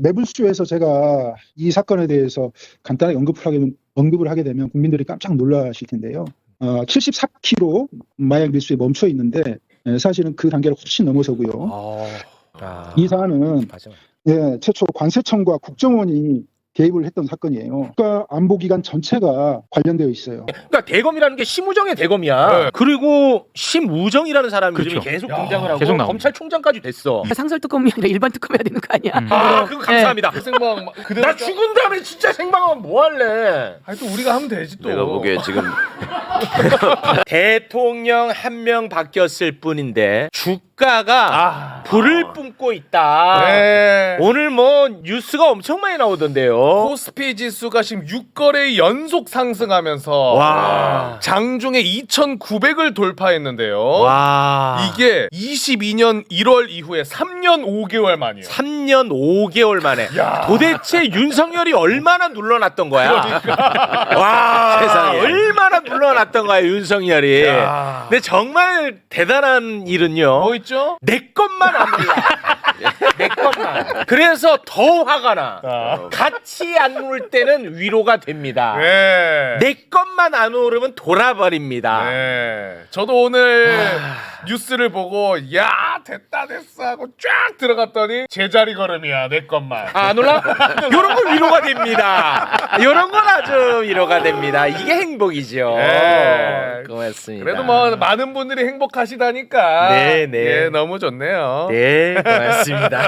매불쇼에서 제가 이 사건에 대해서 간단하게 언급을 하게 되면 국민들이 깜짝 놀라실 텐데요. 74kg 마약 밀수에 멈춰 있는데 사실은 그 단계를 훨씬 넘어서고요. 이 사안은 맞아. 최초 관세청과 국정원이 개입을 했던 사건이에요. 국가안보기관 전체가 관련되어 있어요. 그러니까 대검이라는 게 심우정의 대검이야. 네. 그리고 심우정이라는 사람이 그렇죠. 요즘에 계속 등장을 하고 계속 나옵니다. 검찰총장까지 됐어. 상설 특검이 아니라 일반 특검해야 되는 거 아니야? 아, 그거 감사합니다. 생방 그대로. 나 죽은 다음에 진짜 생방하면 뭐 할래? 아니 또 우리가 하면 되지 또. 내가 보기에 지금 대통령 한 명 바뀌었을 뿐인데 주가가 불을 뿜고 있다. 네. 오늘 뭐 뉴스가 엄청 많이 나오던데요. 코스피 지수가 지금 6거래 연속 상승하면서 와. 장중에 2,900을 돌파했는데요. 와. 이게 22년 1월 이후에 3년 5개월 만이에요. 3년 5개월 만에 도대체 윤석열이 얼마나 눌러놨던 거야? 와, 세상에. 얼마나 눌러놨던 거야 윤석열이. 근데 정말 대단한 일은요. 뭐 있죠? 내 것만 안 눌러. 내 것만. 그래서 더 화가 나. 같이 안 누를 때는 위로가 됩니다. 네. 내 것만 안 오르면 돌아버립니다. 네. 저도 오늘 뉴스를 보고 야 됐다 됐어 하고 쫙 들어갔더니 제자리 걸음이야 내 것만. 아, 안 올라? 요런 건 위로가 됩니다. 요런 건 아주 위로가 됩니다. 이게 행복이죠. 네. 고맙습니다. 그래도 뭐 많은 분들이 행복하시다니까. 네, 네. 예, 너무 좋네요. 네, 고맙습니다.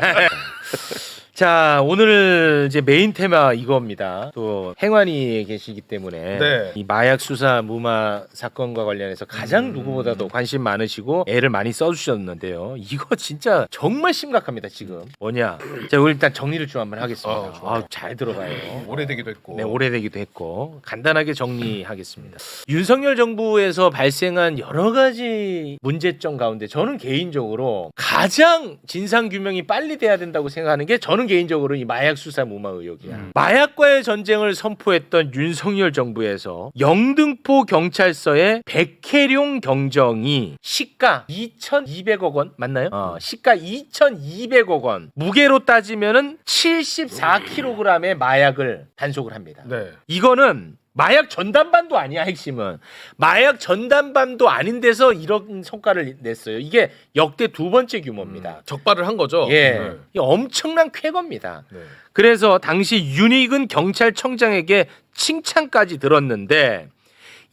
자, 오늘 이제 메인 테마 이겁니다. 또 행환이 계시기 때문에 네. 이 마약 수사 무마 사건과 관련해서 가장 누구보다도 관심 많으시고 애를 많이 써주셨는데요. 이거 진짜 정말 심각합니다. 지금 뭐냐? 자, 우리 일단 정리를 좀 한번 하겠습니다. 좋아요. 잘 들어봐요. 오래되기도 했고. 네, 오래되기도 했고 간단하게 정리하겠습니다. 윤석열 정부에서 발생한 여러 가지 문제점 가운데 저는 개인적으로 가장 진상 규명이 빨리 돼야 된다고 생각하는 게 저는 개인적으로 이 마약 수사 무마 의혹이야. 마약과의 전쟁을 선포했던 윤석열 정부에서 영등포 경찰서의 백혜룡 경정이 시가 2,200억 원 맞나요? 시가 2,200억 원. 무게로 따지면은 74kg의 마약을 단속을 합니다. 네. 이거는 마약 전담반도 아니야. 핵심은 마약 전담반도 아닌 데서 이런 성과를 냈어요. 이게 역대 두 번째 규모입니다. 적발을 한 거죠. 예, 네. 이게 엄청난 쾌거입니다. 네. 그래서 당시 윤익은 경찰청장에게 칭찬까지 들었는데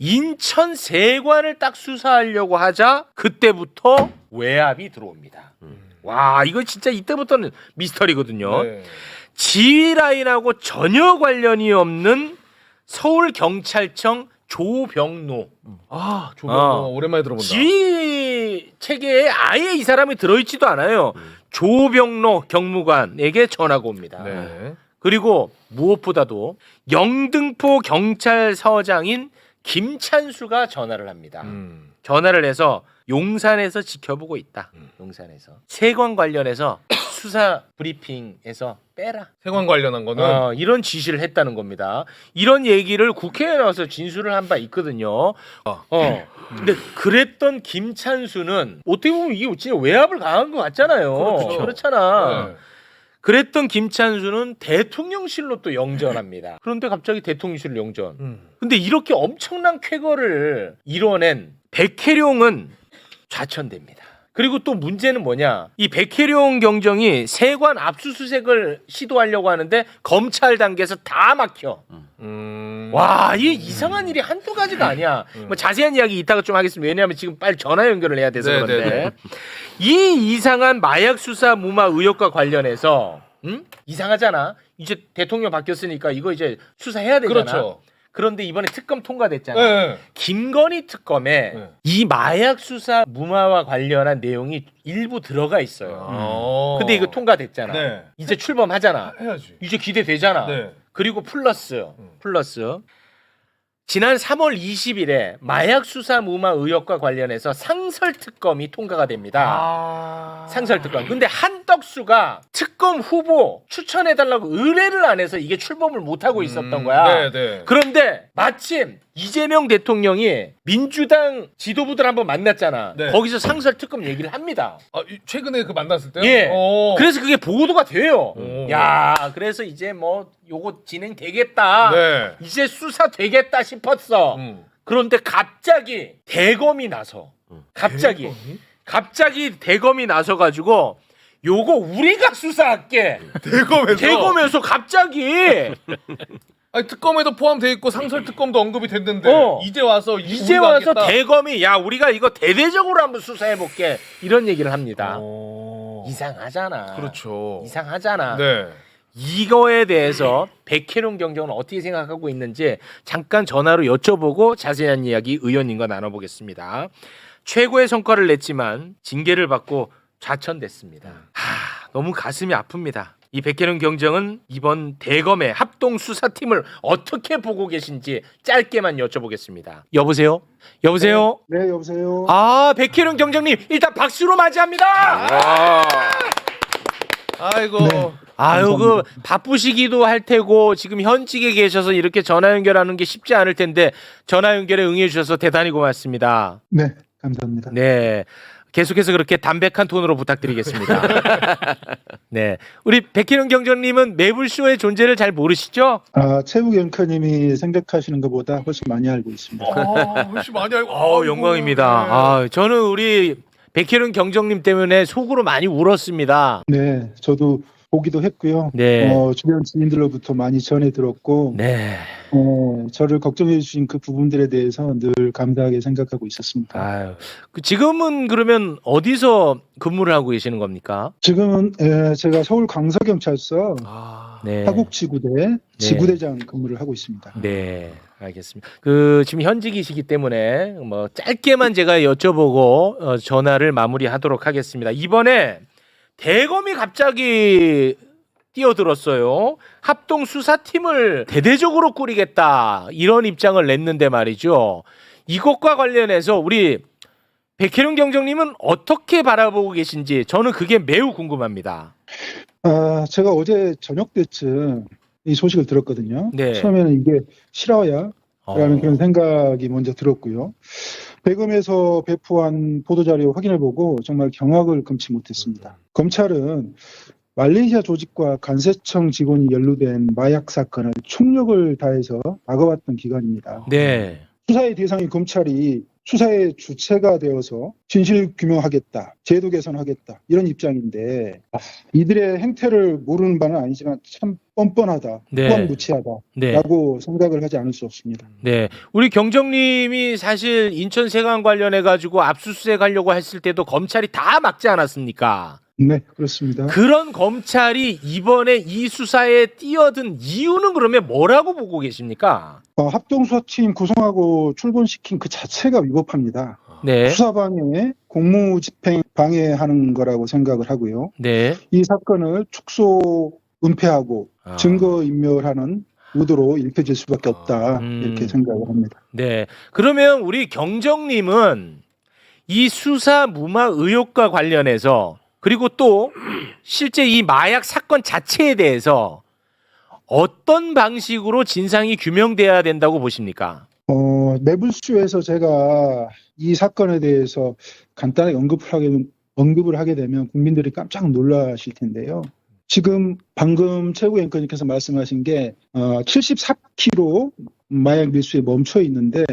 인천 세관을 딱 수사하려고 하자 그때부터 외압이 들어옵니다. 와, 이거 진짜 이때부터는 미스터리거든요. 네. 지휘 라인하고 전혀 관련이 없는 서울경찰청 조병노. 조병호 오랜만에 들어본다. 지휘 체계에 아예 이 사람이 들어있지도 않아요. 조병노 경무관에게 전화가 옵니다. 네. 그리고 무엇보다도 영등포 경찰서장인 김찬수가 전화를 합니다. 전화를 해서 용산에서 지켜보고 있다. 용산에서 세관 관련해서 수사 브리핑에서 빼라. 세관 관련한 거는 이런 지시를 했다는 겁니다. 이런 얘기를 국회에 나와서 진술을 한 바 있거든요. 근데 그랬던 김찬수는 어떻게 보면 이게 진짜 외압을 가한 것 같잖아요. 그렇죠. 그렇잖아. 네. 그랬던 김찬수는 대통령실로 또 영전합니다. 그런데 갑자기 대통령실 영전. 근데 이렇게 엄청난 쾌거를 이뤄낸 백혜룡은 좌천됩니다. 그리고 또 문제는 뭐냐? 이 백혜룡 경정이 세관 압수수색을 시도하려고 하는데 검찰 단계에서 다 막혀. 와, 이게 이상한 일이 한두 가지가 아니야. 뭐 자세한 이야기 이따가 좀 하겠습니다. 왜냐하면 지금 빨리 전화 연결을 해야 돼서 그런데 네. 이 이상한 마약 수사 무마 의혹과 관련해서 이상하잖아. 이제 대통령 바뀌었으니까 이거 이제 수사해야 되잖아. 그렇죠. 그런데 이번에 특검 통과됐잖아. 네. 김건희 특검에 네. 이 마약 수사 무마와 관련한 내용이 일부 들어가 있어요. 근데 이거 통과됐잖아. 네. 이제 출범하잖아. 해야지. 이제 기대되잖아. 네. 그리고 플러스 지난 3월 20일에 마약 수사 무마 의혹과 관련해서 상설 특검이 통과가 됩니다. 상설 특검. 근데 한덕수가 특검 후보 추천해달라고 의뢰를 안 해서 이게 출범을 못 하고 있었던 거야. 네. 그런데 마침 이재명 대통령이 민주당 지도부들 한번 만났잖아. 네. 거기서 상설 특검 얘기를 합니다. 최근에 그 만났을 때요? 예. 그래서 그게 보도가 돼요. 오. 야, 그래서 이제 뭐 요거 진행되겠다. 네. 이제 수사 되겠다 싶었어. 그런데 갑자기 대검이 나서 갑자기 대검이 나서 가지고 요거 우리가 수사할게. 대검에서 갑자기 아니, 특검에도 포함돼 있고 상설 특검도 언급이 됐는데 이제 와서 이제 와서 대검이 야 우리가 이거 대대적으로 한번 수사해 볼게 이런 얘기를 합니다. 이상하잖아. 그렇죠. 이상하잖아. 네. 이거에 대해서 백혜룡 경정은 어떻게 생각하고 있는지 잠깐 전화로 여쭤보고 자세한 이야기 의원님과 나눠보겠습니다. 최고의 성과를 냈지만 징계를 받고 좌천됐습니다. 너무 가슴이 아픕니다. 이 백혜룡 경정은 이번 대검의 합동 수사팀을 어떻게 보고 계신지 짧게만 여쭤보겠습니다. 여보세요? 여보세요? 네, 여보세요. 아, 백혜룡 경정님 일단 박수로 맞이합니다. 아이고. 네. 아유, 그 바쁘시기도 할 테고 지금 현직에 계셔서 이렇게 전화 연결하는 게 쉽지 않을 텐데 전화 연결에 응해 주셔서 대단히 고맙습니다. 네, 감사합니다. 네. 계속해서 그렇게 담백한 톤으로 부탁드리겠습니다. 네. 우리 백혜룡 경정님은 매불쇼의 존재를 잘 모르시죠? 최욱 앵커님이 생각하시는 것보다 훨씬 많이 알고 있습니다. 훨씬 많이 알고. 영광입니다. 네. 저는 우리 백혜룡 경정님 때문에 속으로 많이 울었습니다. 네, 저도 보기도 했고요. 네. 주변 지인들로부터 많이 전해 들었고, 네. 저를 걱정해 주신 그 부분들에 대해서 늘 감사하게 생각하고 있었습니다. 아유. 지금은 그러면 어디서 근무를 하고 계시는 겁니까? 지금은 제가 서울 강서경찰서 네. 하국지구대 지구대장 근무를 하고 있습니다. 네, 알겠습니다. 지금 현직이시기 때문에 뭐 짧게만 제가 여쭤보고 전화를 마무리하도록 하겠습니다. 이번에 대검이 갑자기 뛰어들었어요. 합동 수사팀을 대대적으로 꾸리겠다 이런 입장을 냈는데 말이죠. 이것과 관련해서 우리 백혜룡 경정님은 어떻게 바라보고 계신지 저는 그게 매우 궁금합니다. 제가 어제 저녁 때쯤 이 소식을 들었거든요. 네. 처음에는 이게 실화야? 라는 그런 생각이 먼저 들었고요. 대검에서 배포한 보도자료 확인해보고 정말 경악을 금치 못했습니다. 검찰은 말레이시아 조직과 간세청 직원이 연루된 마약 사건을 총력을 다해서 막아왔던 기관입니다. 네. 수사의 대상인 검찰이 수사의 주체가 되어서 진실 규명하겠다, 제도 개선하겠다 이런 입장인데 이들의 행태를 모르는 바는 아니지만 참 뻔뻔하다, 네. 무한무치하다라고 생각을 하지 않을 수 없습니다. 네, 우리 경정님이 사실 인천 세관 관련해 가지고 압수수색 하려고 했을 때도 검찰이 다 막지 않았습니까? 네, 그렇습니다. 그런 검찰이 이번에 이 수사에 뛰어든 이유는 그러면 뭐라고 보고 계십니까? 합동수사팀 구성하고 출근시킨 그 자체가 위법합니다. 네, 수사방해, 공무집행 방해하는 거라고 생각을 하고요. 네, 이 사건을 축소, 은폐하고 증거인멸하는 의도로 읽혀질 수밖에 없다 이렇게 생각을 합니다. 네. 그러면 우리 경정님은 이 수사 무마 의혹과 관련해서 그리고 또 실제 이 마약 사건 자체에 대해서 어떤 방식으로 진상이 규명돼야 된다고 보십니까? 매불쇼에서 제가 이 사건에 대해서 간단하게 언급을 하게 되면 국민들이 깜짝 놀라실 텐데요. 지금 방금 최고 앵커님께서 말씀하신 게 74kg 마약 밀수에 멈춰 있는데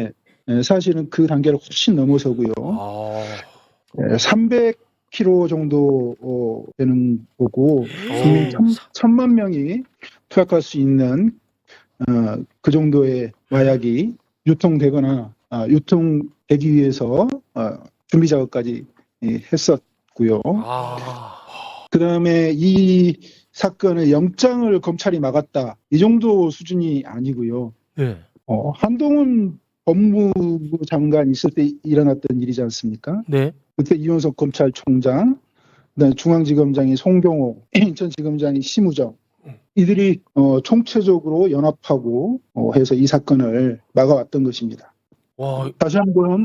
사실은 그 단계를 훨씬 넘어서고요. 300kg 정도 되는 거고 국민 1,000만 명이 투약할 수 있는 그 정도의 마약이 유통되거나 유통되기 위해서 준비 작업까지 했었고요. 그다음에 이 사건의 영장을 검찰이 막았다. 이 정도 수준이 아니고요. 네. 한동훈 법무부 장관 있을 때 일어났던 일이지 않습니까? 네. 그때 이원석 검찰총장, 그다음에 중앙지검장이 송경호, 인천지검장이 심우정 이들이 총체적으로 연합하고 해서 이 사건을 막아왔던 것입니다. 와, 다시 한번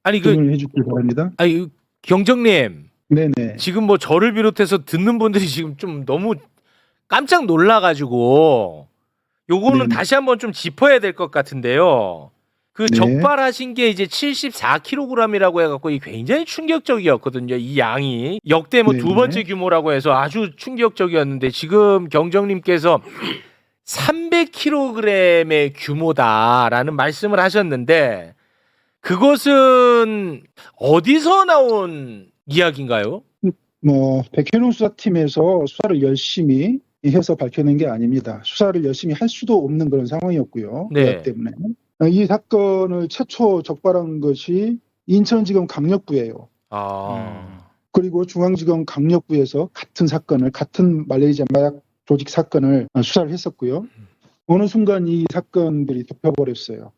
아니 질문을 해주길 바랍니다. 아니 경정님. 네네. 지금 뭐 저를 비롯해서 듣는 분들이 지금 좀 너무 깜짝 놀라가지고 요거는 네. 다시 한번 좀 짚어야 될 것 같은데요. 그 네. 적발하신 게 이제 74kg이라고 해갖고 이 굉장히 충격적이었거든요. 이 양이 역대 뭐 네. 두 번째 규모라고 해서 아주 충격적이었는데 지금 경정님께서 300kg의 규모다라는 말씀을 하셨는데 그것은 어디서 나온 이야기인가요? 뭐 백현웅 수사팀에서 수사를 열심히 해서 밝혀낸 게 아닙니다. 수사를 열심히 할 수도 없는 그런 상황이었고요. 네. 그렇기 때문에 이 사건을 최초 적발한 것이 인천지검 강력부예요. 그리고 중앙지검 강력부에서 같은 사건을 같은 말레이시아 마약 조직 사건을 수사를 했었고요. 어느 순간 이 사건들이 덮여버렸어요.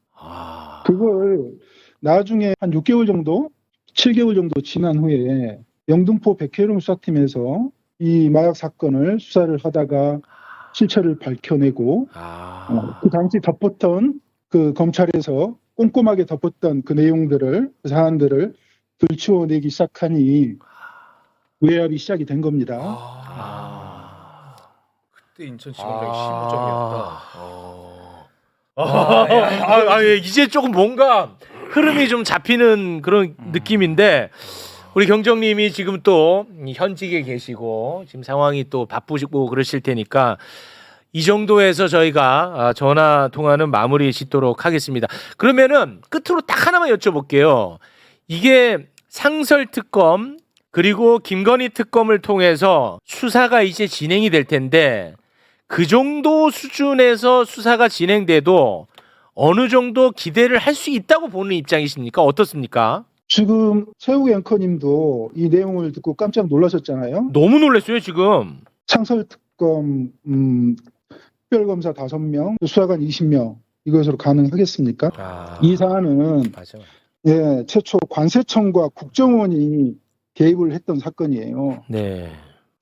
그걸 나중에 한 6개월 정도, 7개월 정도 지난 후에 영등포 백혜룡 수사팀에서 이 마약 사건을 수사를 하다가 실체를 밝혀내고 그 당시 덮었던 그 검찰에서 꼼꼼하게 덮었던 그 내용들을 그 사안들을 들추어내기 시작하니 외압이 시작이 된 겁니다. 그때 인천지검장이 심우정이었다. 예, 이제 조금 뭔가 흐름이 좀 잡히는 그런 느낌인데 우리 경정님이 지금 또 현직에 계시고 지금 상황이 또 바쁘시고 그러실 테니까 이 정도에서 저희가 전화 통화는 마무리 짓도록 하겠습니다. 그러면은 끝으로 딱 하나만 여쭤볼게요. 이게 상설 특검 그리고 김건희 특검을 통해서 수사가 이제 진행이 될 텐데 그 정도 수준에서 수사가 진행돼도 어느 정도 기대를 할 수 있다고 보는 입장이십니까? 어떻습니까? 지금 최욱 앵커님도 이 내용을 듣고 깜짝 놀라셨잖아요. 너무 놀랐어요 지금. 상설 특검 특별검사 5명, 수사관 20명 이것으로 가능하겠습니까? 이 사안은 맞아. 예, 최초 관세청과 국정원이 개입을 했던 사건이에요. 네.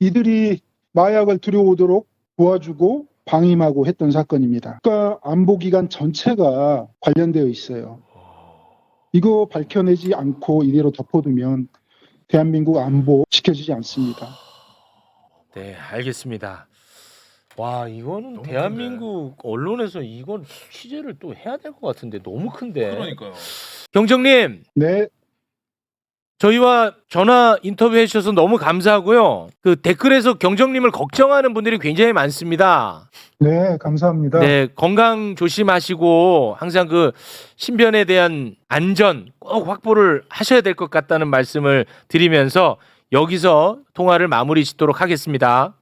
이들이 마약을 들여오도록 도와주고 방임하고 했던 사건입니다. 국가 안보기관 전체가 관련되어 있어요. 이거 밝혀내지 않고 이대로 덮어두면 대한민국 안보 지켜지지 않습니다. 네, 알겠습니다. 와, 이거는 너무 대한민국 언론에서 이건 취재를 또 해야 될 것 같은데 너무 큰데. 그러니까요. 경정님, 네, 저희와 전화 인터뷰해 주셔서 너무 감사하고요. 그 댓글에서 경정님을 걱정하는 분들이 굉장히 많습니다. 네, 감사합니다. 네, 건강 조심하시고 항상 그 신변에 대한 안전 꼭 확보를 하셔야 될 것 같다는 말씀을 드리면서 여기서 통화를 마무리 짓도록 하겠습니다.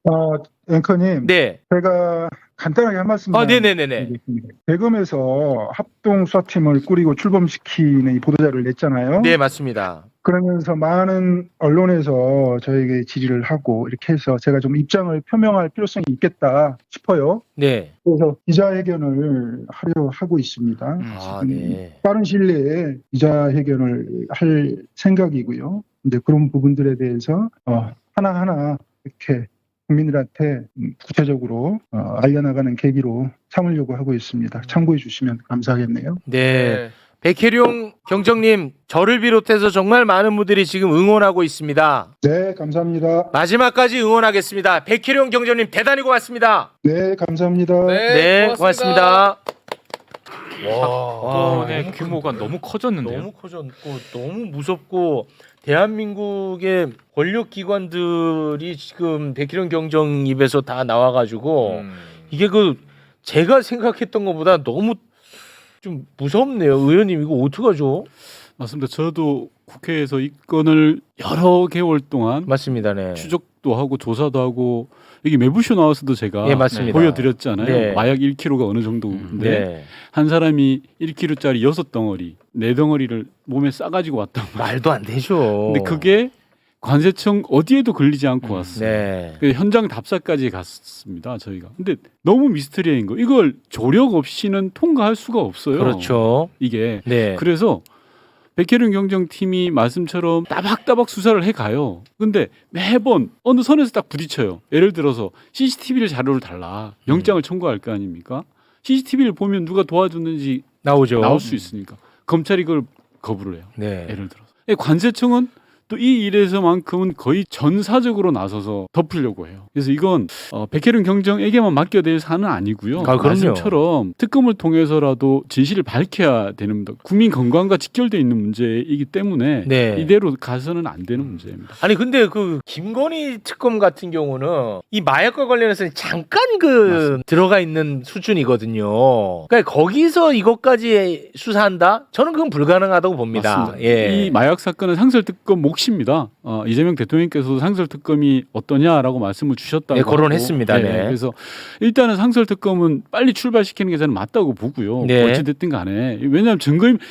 앵커님, 네. 제가 간단하게 한 말씀만 네네네네. 드리겠습니다. 대검에서 합동 수사팀을 꾸리고 출범시키는 이 보도자를 냈잖아요. 네, 맞습니다. 그러면서 많은 언론에서 저에게 질의를 하고 이렇게 해서 제가 좀 입장을 표명할 필요성이 있겠다 싶어요. 네. 그래서 기자회견을 하려 하고 있습니다. 네. 빠른 시일 내에 기자회견을 할 생각이고요. 이제 그런 부분들에 대해서 하나하나 이렇게 국민들한테 구체적으로 알려나가는 계기로 삼으려고 하고 있습니다. 참고해 주시면 감사하겠네요. 네. 백혜룡 경정님, 저를 비롯해서 정말 많은 분들이 지금 응원하고 있습니다. 네, 감사합니다. 마지막까지 응원하겠습니다. 백혜룡 경정님 대단히 고맙습니다. 네, 감사합니다. 네, 고맙습니다. 사건의 규모가 너무 커졌는데요. 너무 커졌고 너무 무섭고 대한민국의 권력기관들이 지금 백희룡 경정 입에서 다 나와가지고 이게 그 제가 생각했던 것보다 너무 좀 무섭네요. 의원님 이거 어떡하죠? 맞습니다. 저도 국회에서 이 건을 여러 개월 동안 맞습니다. 네. 추적도 하고 조사도 하고 이게 매부쇼 나와서도 제가 예, 맞습니다. 보여드렸잖아요. 네. 마약 1kg가 어느 정도인데 네. 한 사람이 1kg짜리 6덩어리, 4덩어리를 몸에 싸가지고 왔단 말이에요. 말도 안 되죠. 근데 그게 관세청 어디에도 걸리지 않고 왔어요. 네. 그 현장 답사까지 갔습니다. 저희가. 근데 너무 미스터리한 거. 이걸 조력 없이는 통과할 수가 없어요. 그렇죠. 이게. 네. 그래서 백혜룡 경정팀이 말씀처럼 따박따박 수사를 해가요. 근데 매번 어느 선에서 딱 부딪혀요. 예를 들어서 CCTV를 자료를 달라. 영장을 청구할 거 아닙니까? CCTV를 보면 누가 도와줬는지 나오죠. 나올 수 있으니까. 검찰이 그걸 거부를 해요. 네. 예를 들어서. 관세청은 또 이 일에서만큼은 거의 전사적으로 나서서 덮으려고 해요. 그래서 이건 백혜련 경정에게만 맡겨야 될 사안은 아니고요. 아, 그럼요. 말씀처럼 특검을 통해서라도 진실을 밝혀야 되는 문제, 국민 건강과 직결되어 있는 문제이기 때문에 네. 이대로 가서는 안 되는 문제입니다. 아니 근데 그 김건희 특검 같은 경우는 이 마약과 관련해서는 잠깐 들어가 있는 수준이거든요. 그러니까 거기서 이것까지 수사한다? 저는 그건 불가능하다고 봅니다. 맞습니다. 예. 이 마약 사건은 상설특검 몫입니다. 이재명 대통령께서도 상설특검이 어떠냐라고 말씀을 주셨다고 네, 하고. 거론했습니다. 네. 그래서 일단은 상설특검은 빨리 출발시키는 게 저는 맞다고 보고요. 네. 어찌됐든 간에. 왜냐하면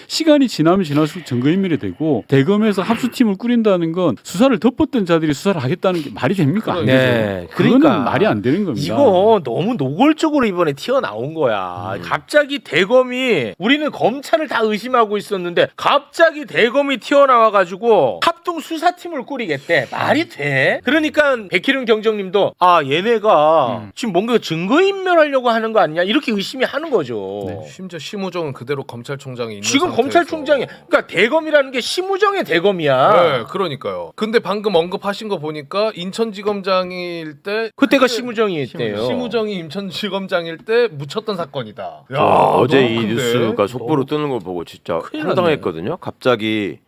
시간이 지나면 지날수록 증거인멸이 되고 대검에서 합수팀을 꾸린다는 건 수사를 덮었던 자들이 수사를 하겠다는 게 말이 됩니까? 안 네. 되죠. 그러니까 그거는 말이 안 되는 겁니다. 이거 너무 노골적으로 이번에 튀어나온 거야. 갑자기 대검이 우리는 검찰을 다 의심하고 있었는데 갑자기 대검이 튀어나와가지고 합동 수사팀을 꾸리겠대. 말이 돼? 그러니까 백희룡 경정님도 아 얘네가 지금 뭔가 증거인멸하려고 하는 거 아니냐 이렇게 의심이 하는 거죠. 네. 심지어 심우정은 그대로 검찰총장이 있는 지금 상태에서. 검찰총장이 그러니까 대검이라는 게 심우정의 대검이야. 네, 그러니까요. 근데 방금 언급하신 거 보니까 인천지검장일 때 그때가 심우정이 있대요. 심우정이 인천지검장일 때 묻혔던 사건이다. 야, 어제 너무 이 큰데? 뉴스가 속보로 뜨는 걸 보고 진짜 큰일 황당했거든요. 갑자기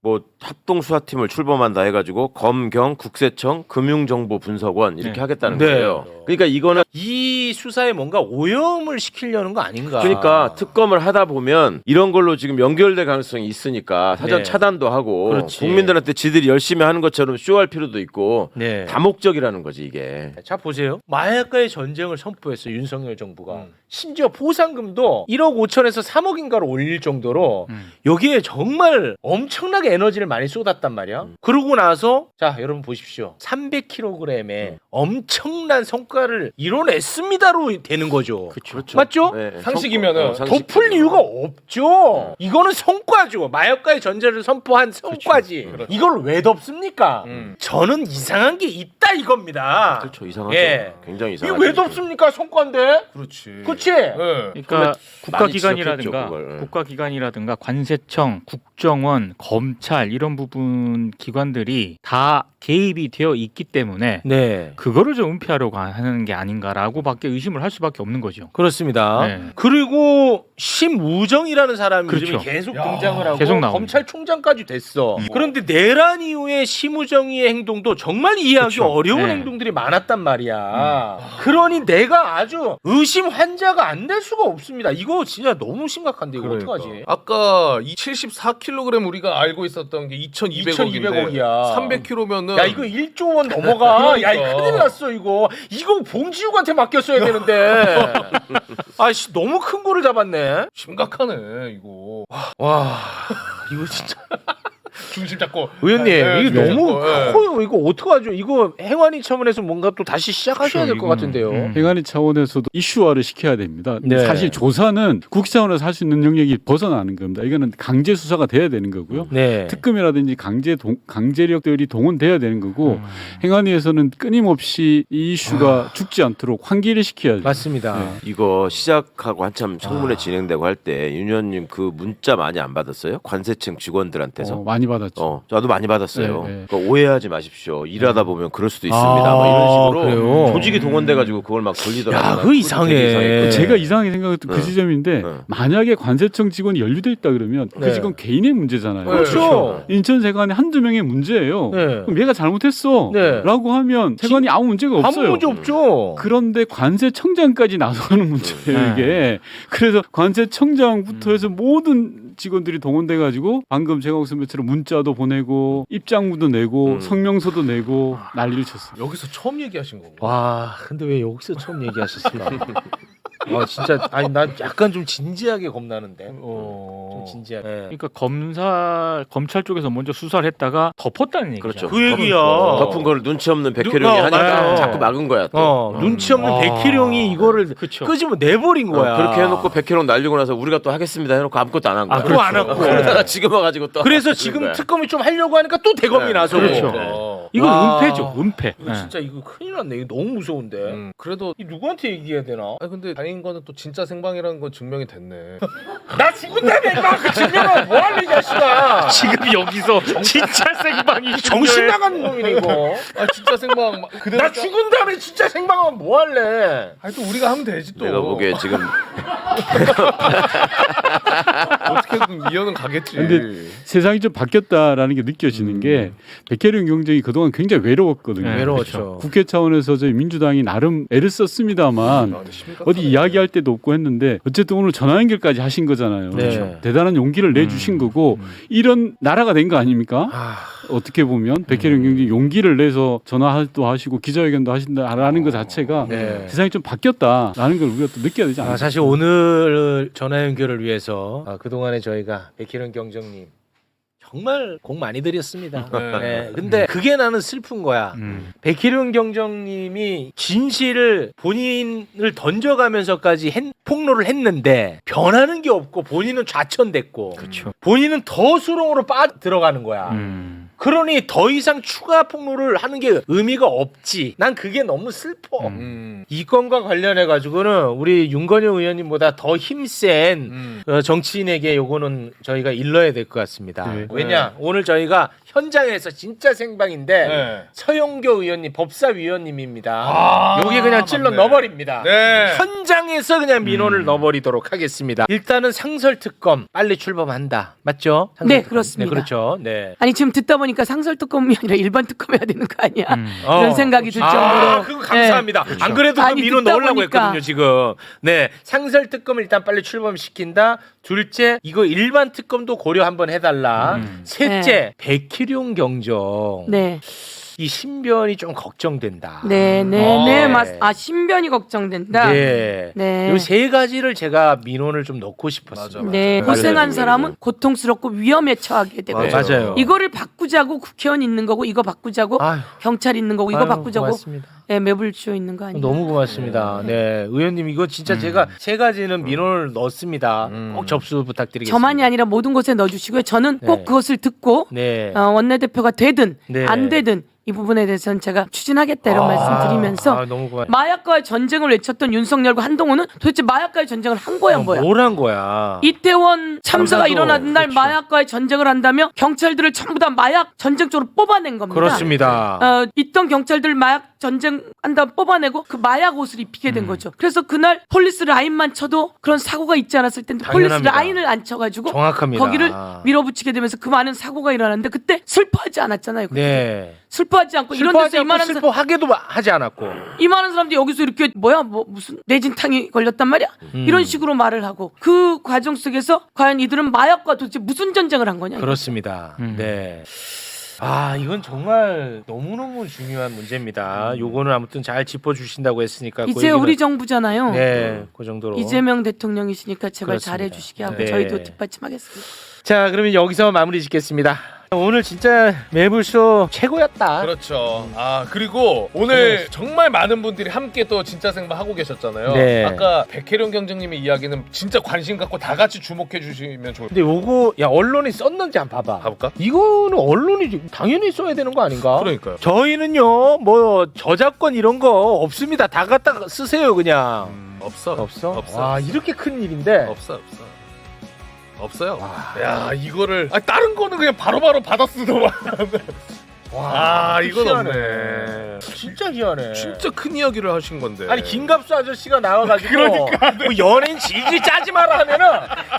뭐 합동 수사팀을 출범한다 해가지고 검경 국세청 금융정보분석원 이렇게 네. 하겠다는 네. 거예요. 그러니까 이거는 이 수사에 뭔가 오염을 시키려는 거 아닌가. 그러니까 특검을 하다 보면 이런 걸로 지금 연결될 가능성이 있으니까 사전 네. 차단도 하고 그렇지. 국민들한테 지들이 열심히 하는 것처럼 쇼할 필요도 있고 네. 다목적이라는 거지 이게. 자 보세요. 마약과의 전쟁을 선포했어요. 윤석열 정부가. 심지어 포상금도 1억 5천에서 3억인가로 올릴 정도로 여기에 정말 엄청나게 에너지를 많이 쏟았단 말이야. 그러고 나서 자 여러분 보십시오. 300kg의 엄청난 성과를 이뤄냈습니다로 되는 거죠. 그렇죠. 맞죠? 네. 상식이면은 덮을 이유가 없죠. 이거는 성과죠. 마약과의 전쟁을 선포한 성과지. 그렇죠. 이걸 왜 덮습니까? 저는 이상한 게 있다 이겁니다. 그렇죠. 이상하죠. 예. 굉장히 이게 이상하죠. 왜 덮습니까? 성과인데. 그렇지. 그치? 네. 그러니까 많이 국가기관이라든가 지적했죠, 그걸. 국가기관이라든가 관세청, 국정원, 검찰 이런 부분 기관들이 다 개입이 되어 있기 때문에 네. 그거를 좀 은폐하려고 하는 게 아닌가라고밖에 의심을 할 수밖에 없는 거죠. 그렇습니다. 네. 그리고 심우정이라는 사람이 그렇죠. 요즘에 계속 야, 등장을 하고 계속 나옵니다. 검찰총장까지 됐어. 그런데 내란 이후에 심우정이의 행동도 정말 이해하기 그렇죠. 어려운 네. 행동들이 많았단 말이야. 그러니 내가 아주 의심 환자가 안 될 수가 없습니다. 이거 진짜 너무 심각한데 이거 어떡하지? 아까 이 74kg 우리가 알고 있었던 게 2,200억인데 2,200억이야. 300kg면은 야 이거 1조 원 넘어가. 야 그러니까. 이거 큰일 났어 이거. 이거 봉지욱한테 맡겼어야 되는데. 아씨 너무 큰 거를 잡았네. 심각하네 이거. 와 이거 진짜. 중심 잡고 의원님 네, 이게 중심 너무 잡고, 네. 커요. 이거 어떡하죠? 이거 행안위 차원에서 뭔가 또 다시 시작하셔야 될 것 이거는, 같은데요. 행안위 차원에서도 이슈화를 시켜야 됩니다. 네. 사실 조사는 국회 차원에서 할 수 있는 영역이 벗어나는 겁니다. 이거는 강제 수사가 돼야 되는 거고요. 네. 특검이라든지 강제력들이 동원돼야 되는 거고 행안위에서는 끊임없이 이 이슈가 죽지 않도록 환기를 시켜야죠. 맞습니다. 네. 이거 시작하고 한참 청문회 진행되고 할 때 윤 의원님 그 문자 많이 안 받았어요? 관세청 직원들한테서. 많이 받았죠. 저도 많이 받았어요. 네, 네. 그러니까 오해하지 마십시오. 일하다 보면 그럴 수도 있습니다. 막 이런 식으로 그래요? 조직이 동원돼가지고 그걸 막 돌리더라고요. 야, 그거 이상해. 되게 이상했거든요. 제가 이상하게 생각했던 그 지점인데 만약에 관세청 직원이 연루돼 있다 그러면 네. 그 직원 개인의 문제잖아요. 그렇죠. 인천 세관이 한두 명의 문제예요. 네. 그럼 얘가 잘못했어 네. 라고 하면 세관이 아무 문제가 아무 없어요. 문제 없죠. 그런데 관세청장까지 나서는 문제예요 네. 이게. 그래서 관세청장부터 해서 모든 직원들이 동원돼 가지고 방금 제가 선배처럼 문자도 보내고 입장문도 내고 성명서도 내고 난리를 쳤어요. 여기서 처음 얘기하신 거고. 와, 근데 왜 여기서 처음 얘기하셨을까? 와, 진짜 아니 난 약간 좀 진지하게 겁나는데. 좀 진지하게. 네. 그러니까 검찰 쪽에서 먼저 수사를 했다가 덮었다는 얘기죠. 그렇죠. 그 얘기야. 덮은 걸 눈치 없는 백혜령이 하니까 맞아요. 자꾸 막은 거야. 또. 눈치 없는 백희룡이 이거를 그쵸. 끄집어 내버린 거야. 그렇게 해놓고 백혜령 날리고 나서 우리가 또 하겠습니다 해놓고 아무것도 안 한 거야. 또 안 하고. 그러다가 지금 와가지고 또 그래서 그런 지금 거야. 특검이 좀 하려고 하니까 또 대검이 네. 나서고. 그렇죠. 어. 이건 와. 은폐죠. 은폐. 이거 진짜 이거 큰일 났네. 이거 너무 무서운데. 그래도 이 누구한테 얘기해야 되나? 아니 근데 다행인 거는 또 진짜 생방이라는 건 증명이 됐네. 나 죽은다며 임마. 그 증명은 뭐할래 이 자식아. 지금 여기서 진짜 생방이 정신 나간 놈이네 이거. 아 진짜 생방 그대로. 나 죽은 다음에 진짜 생방하면 뭐 할래? 아니 또 우리가 하면 되지 또. 내가 보기에 지금 어떻게든 이현은 가겠지. 근데 세상이 좀 바뀌었다라는 게 느껴지는 게 백혜련 경쟁이 그동안 굉장히 외로웠거든요. 네, 외로웠죠. 국회 차원에서 저희 민주당이 나름 애를 썼습니다만 어디 이야기할 때도 없고 했는데 어쨌든 오늘 전화 연결까지 하신 거잖아요. 네. 대단한 용기를 내주신 거고 이런 나라가 된 거 아닙니까? 어떻게 보면 백혜련 경쟁이 용기를 내서 전화도 하시고 기자회견도 하신다라는 것 자체가 네. 세상이 좀 바뀌었다라는 걸 우리가 또 느껴야 되지 않을까? 사실 오늘 전화 연결을 위해서 그동안에 저희가 백희련 경정님 정말 공 많이 들였습니다. 네. 근데 그게 나는 슬픈 거야. 백희련 경정님이 진실을 본인을 던져가면서까지 폭로를 했는데 변하는 게 없고 본인은 좌천됐고 그렇죠. 본인은 더 수렁으로 들어가는 거야. 그러니 더 이상 추가 폭로를 하는 게 의미가 없지. 난 그게 너무 슬퍼. 이 건과 관련해 가지고는 우리 윤건영 의원님보다 더 힘센 정치인에게 요거는 저희가 일러야 될 것 같습니다. 네. 왜냐 오늘 저희가 현장에서 진짜 생방인데 네. 서영교 의원님 법사위원님입니다. 여기 그냥 찔러 맞네. 넣어버립니다. 네. 현장에서 그냥 민원을 넣어버리도록 하겠습니다. 일단은 상설특검 빨리 출범한다. 맞죠? 네, 상설특검. 그렇습니다. 네, 그렇죠. 네. 아니 지금 듣다 보니까 상설특검이 아니라 일반 특검 해야 되는 거 아니야? 이런 어. 생각이 들 정도로. 그거 감사합니다. 네. 안 그래도 그 아니, 민원 듣다 넣으려고 보니까. 했거든요, 지금. 네. 상설 특검을 일단 빨리 출범시킨다. 둘째, 이거 일반 특검도 고려 한번 해달라. 셋째, 백희룡 경정. 네, 이 신변이 좀 걱정된다. 네, 신변이 걱정된다. 네. 네. 요 세 가지를 제가 민원을 좀 넣고 싶었어요. 맞아. 네, 맞아요. 고생한 사람은 고통스럽고 위험에 처하게 되고 네, 맞아요. 이거를 바꾸자고 국회의원 있는 거고 이거 바꾸자고 아유, 경찰 있는 거고 이거 아유, 바꾸자고 고맙습니다. 네, 매불쇼 있는 거 아니에요? 너무 고맙습니다. 네, 의원님 이거 진짜 제가 세 가지는 민원을 넣었습니다. 꼭 접수 부탁드리겠습니다. 저만이 아니라 모든 곳에 넣어주시고요. 저는 꼭 네. 그것을 듣고 네. 원내대표가 되든 네. 안 되든 이 부분에 대해서는 제가 추진하겠다 이런 말씀 드리면서 너무 고마워요. 마약과의 전쟁을 외쳤던 윤석열과 한동훈은 도대체 마약과의 전쟁을 한 거야 뭐야? 뭘 한 거야? 이태원 참사가 참사도, 일어나는 날 그렇죠. 마약과의 전쟁을 한다며 경찰들을 전부 다 마약 전쟁 쪽으로 뽑아낸 겁니다. 그렇습니다. 있던 경찰들 마약 전쟁 한다 뽑아내고 그 마약 옷을 입히게 된 거죠. 그래서 그날 폴리스 라인만 쳐도 그런 사고가 있지 않았을 텐데 폴리스 당연합니다. 라인을 안 쳐가지고 정확합니다. 거기를 밀어붙이게 되면서 그 많은 사고가 일어났는데 그때 슬퍼하지 않았잖아요. 그때. 네. 슬퍼하지 않고 이런 슬퍼하지 데서 않고 이만한 슬퍼하게도 하지 않았고. 이만한 사람들이 여기서 이렇게 무슨 내진탕이 걸렸단 말이야? 이런 식으로 말을 하고 그 과정 속에서 과연 이들은 마약과 도대체 무슨 전쟁을 한 거냐? 그렇습니다. 네. 이건 정말 너무너무 중요한 문제입니다. 요거는 아무튼 잘 짚어주신다고 했으니까. 이제 우리 정부잖아요. 네, 그 정도로. 이재명 대통령이시니까 제발 그렇습니다. 잘해주시게 하고 네. 저희도 뒷받침하겠습니다. 자, 그러면 여기서 마무리 짓겠습니다. 오늘 진짜 매불쇼 최고였다. 그렇죠. 그리고 오늘 정말 많은 분들이 함께 또 진짜 생방 하고 계셨잖아요. 네. 아까 백혜룡 경정님의 이야기는 진짜 관심 갖고 다 같이 주목해 주시면 좋을 것 근데 요거 언론이 썼는지 한번 봐봐. 가볼까? 이거는 언론이 당연히 써야 되는 거 아닌가? 그러니까요. 저희는요 뭐 저작권 이런 거 없습니다. 다 갖다 쓰세요 그냥. 없어. 없어? 없어. 와, 이렇게 큰 일인데. 없어요. 없어요. 야, 이거를 다른 거는 그냥 바로바로 받아 쓰더만. 와, 이건 희한해. 없네. 진짜 희한해. 진짜 큰 이야기를 하신 건데. 아니 김갑수 아저씨가 나와가지고 그러니까. 뭐 연예인 질질 짜지 마라 하면은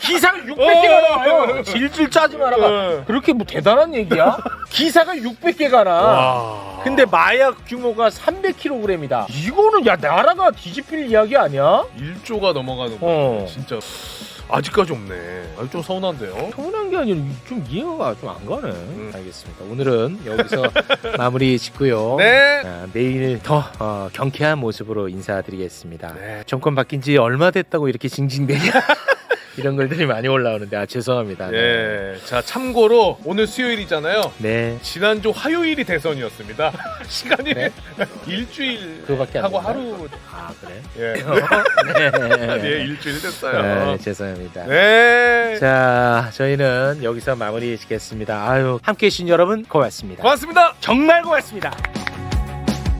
기사가 600개가 나와요. 질질 짜지 마라가 그렇게 뭐 대단한 얘기야? 기사가 600개가 나. 와. 근데 마약 규모가 300kg이다. 이거는 야 나라가 뒤집힐 이야기 아니야? 1조가 넘어가는 거. 진짜 아직까지 없네. 좀 서운한데요. 서운한 게 아니라 좀 이해가 좀 안 가네. 알겠습니다. 오늘은 여기서 마무리 짓고요. 네. 내일 더 경쾌한 모습으로 인사드리겠습니다. 네. 정권 바뀐 지 얼마 됐다고 이렇게 징징대냐? 이런 글들이 많이 올라오는데 죄송합니다. 네. 예. 자, 참고로 오늘 수요일이잖아요. 네. 지난주 화요일이 대선이었습니다. 시간이 네? 일주일 그거밖에 안 하고 됐나요? 하루 아 그래? 예. 네. 네, 일주일 됐어요. 네, 죄송합니다. 네. 자, 저희는 여기서 마무리 짓겠습니다. 아유, 함께 해주신 여러분 고맙습니다. 고맙습니다. 정말 고맙습니다.